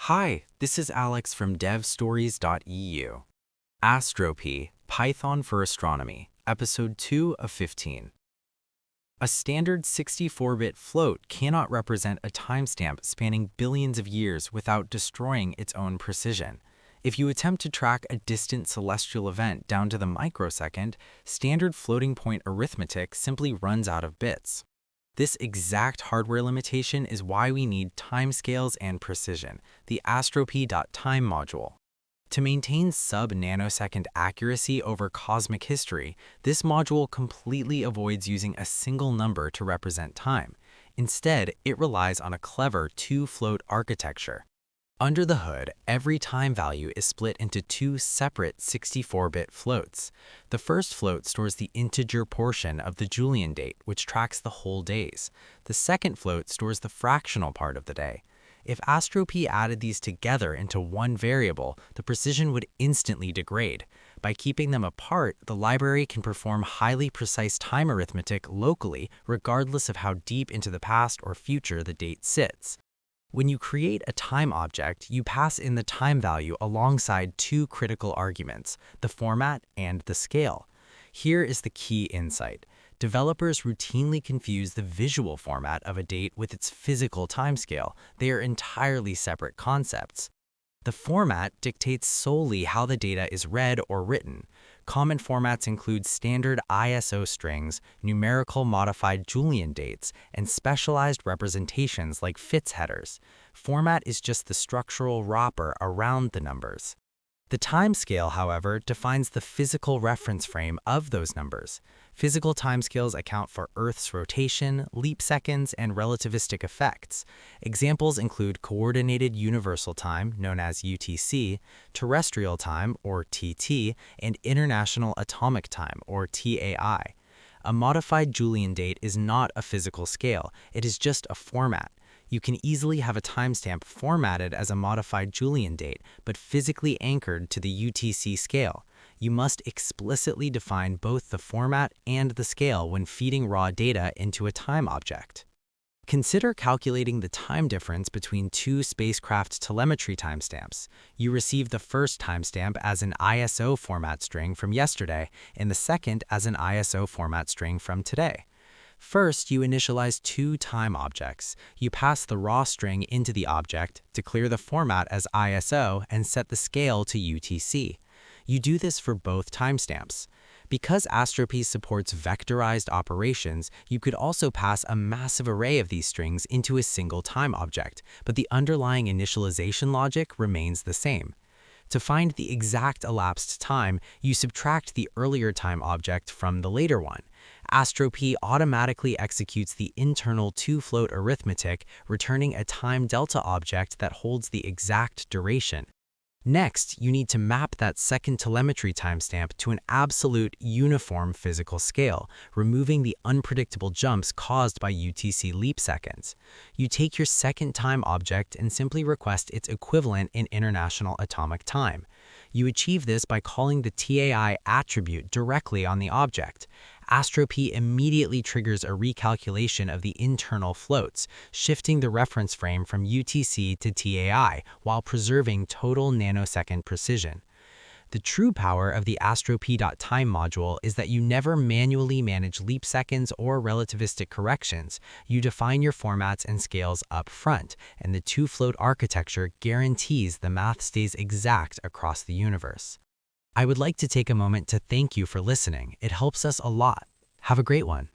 Hi, this is Alex from devstories.eu. Astropy, Python for Astronomy, Episode 2 of 15. A standard 64-bit float cannot represent a timestamp spanning billions of years without destroying its own precision. If you attempt to track a distant celestial event down to the microsecond, standard floating point arithmetic simply runs out of bits. This exact hardware limitation is why we need timescales and precision, the astropy.time module. To maintain sub-nanosecond accuracy over cosmic history, this module completely avoids using a single number to represent time. Instead, it relies on a clever two-float architecture. Under the hood, every time value is split into two separate 64-bit floats. The first float stores the integer portion of the Julian date, which tracks the whole days. The second float stores the fractional part of the day. If Astropy added these together into one variable, the precision would instantly degrade. By keeping them apart, the library can perform highly precise time arithmetic locally, regardless of how deep into the past or future the date sits. When you create a time object, you pass in the time value alongside two critical arguments, the format and the scale. Here is the key insight. Developers routinely confuse the visual format of a date with its physical timescale. They are entirely separate concepts. The format dictates solely how the data is read or written. Common formats include standard ISO strings, numerical modified Julian dates, and specialized representations like Fitts headers. Format is just the structural wrapper around the numbers. The timescale, however, defines the physical reference frame of those numbers. Physical timescales account for Earth's rotation, leap seconds, and relativistic effects. Examples include Coordinated Universal Time, known as UTC, Terrestrial Time, or TT, and International Atomic Time, or TAI. A modified Julian date is not a physical scale, it is just a format. You can easily have a timestamp formatted as a modified Julian date, but physically anchored to the UTC scale. You must explicitly define both the format and the scale when feeding raw data into a time object. Consider calculating the time difference between two spacecraft telemetry timestamps. You receive the first timestamp as an ISO format string from yesterday, and the second as an ISO format string from today. First, you initialize two time objects. You pass the raw string into the object, declare the format as ISO, and set the scale to UTC. You do this for both timestamps. Because Astropy supports vectorized operations, you could also pass a massive array of these strings into a single time object, but the underlying initialization logic remains the same. To find the exact elapsed time, you subtract the earlier time object from the later one. Astropy automatically executes the internal two-float arithmetic, returning a time delta object that holds the exact duration. Next, you need to map that second telemetry timestamp to an absolute uniform physical scale, removing the unpredictable jumps caused by UTC leap seconds. You take your second time object and simply request its equivalent in International Atomic Time. You achieve this by calling the TAI attribute directly on the object. Astropy immediately triggers a recalculation of the internal floats, shifting the reference frame from UTC to TAI while preserving total nanosecond precision. The true power of the astropy.time module is that you never manually manage leap seconds or relativistic corrections. You define your formats and scales up front, and the two-float architecture guarantees the math stays exact across the universe. I would like to take a moment to thank you for listening. It helps us a lot. Have a great one.